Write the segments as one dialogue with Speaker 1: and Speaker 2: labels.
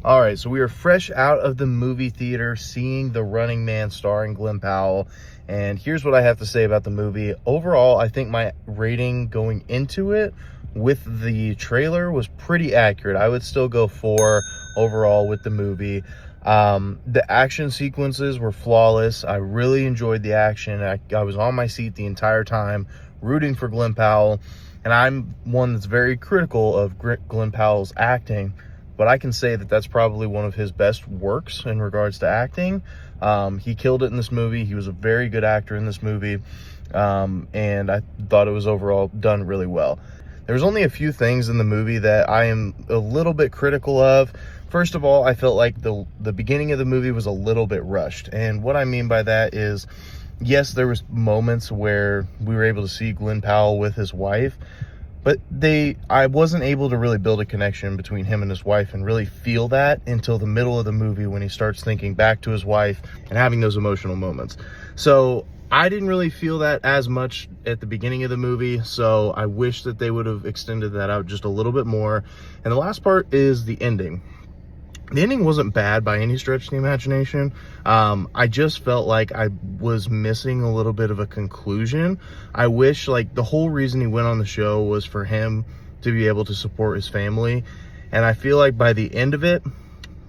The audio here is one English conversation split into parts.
Speaker 1: All right, so we are fresh out of the movie theater seeing The Running Man starring Glen Powell. And here's what I have to say about the movie. Overall, I think my rating going into it with the trailer was pretty accurate. I would still go 4 overall with the movie. The action sequences were flawless. I really enjoyed the action. I was on my seat the entire time, rooting for Glen Powell. And I'm one that's very critical of Glen Powell's acting, but I can say that that's probably one of his best works in regards to acting. He killed it in this movie. He was a very good actor in this movie, and I thought it was overall done really well. There's only a few things in the movie that I am a little bit critical of. First of all, I felt like the beginning of the movie was a little bit rushed, and what I mean by that is, yes, there was moments where we were able to see Glen Powell with his wife, but I wasn't able to really build a connection between him and his wife and really feel that until the middle of the movie when he starts thinking back to his wife and having those emotional moments. So I didn't really feel that as much at the beginning of the movie, so I wish that they would have extended that out just a little bit more. And the last part is the ending. The ending wasn't bad by any stretch of the imagination. I just felt like I was missing a little bit of a conclusion. I wish, like, the whole reason he went on the show was for him to be able to support his family. And I feel like by the end of it,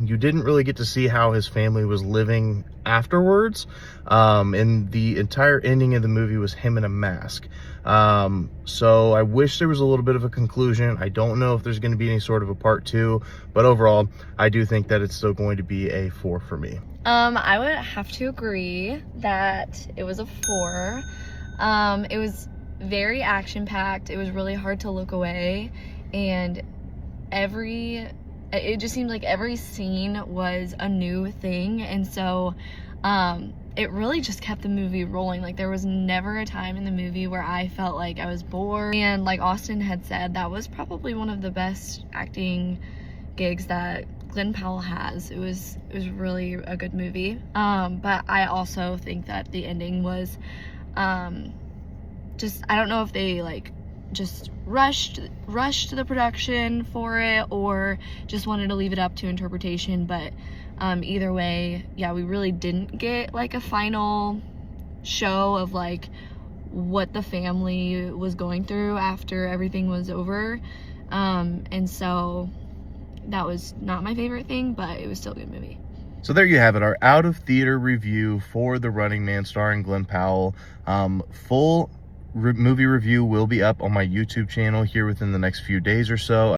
Speaker 1: you didn't really get to see how his family was living afterwards. And the entire ending of the movie was him in a mask. So I wish there was a little bit of a conclusion. I don't know if there's going to be any sort of a part 2, but overall, I do think that it's still going to be a 4 for me.
Speaker 2: I would have to agree that it was a 4. It was very action-packed. It was really hard to look away, and it just seemed like every scene was a new thing, and so it really just kept the movie rolling. Like, there was never a time in the movie where I felt like I was bored, and like Austin had said, that was probably one of the best acting gigs that Glen Powell has. It was really a good movie, but I also think that the ending was just, I don't know if they like just rushed the production for it or just wanted to leave it up to interpretation, but either way, yeah, we really didn't get like a final show of like what the family was going through after everything was over, and so that was not my favorite thing, but it was still a good movie.
Speaker 1: So there you have it, our out of theater review for The Running Man starring Glen Powell. Full movie review will be up on my YouTube channel here within the next few days or so.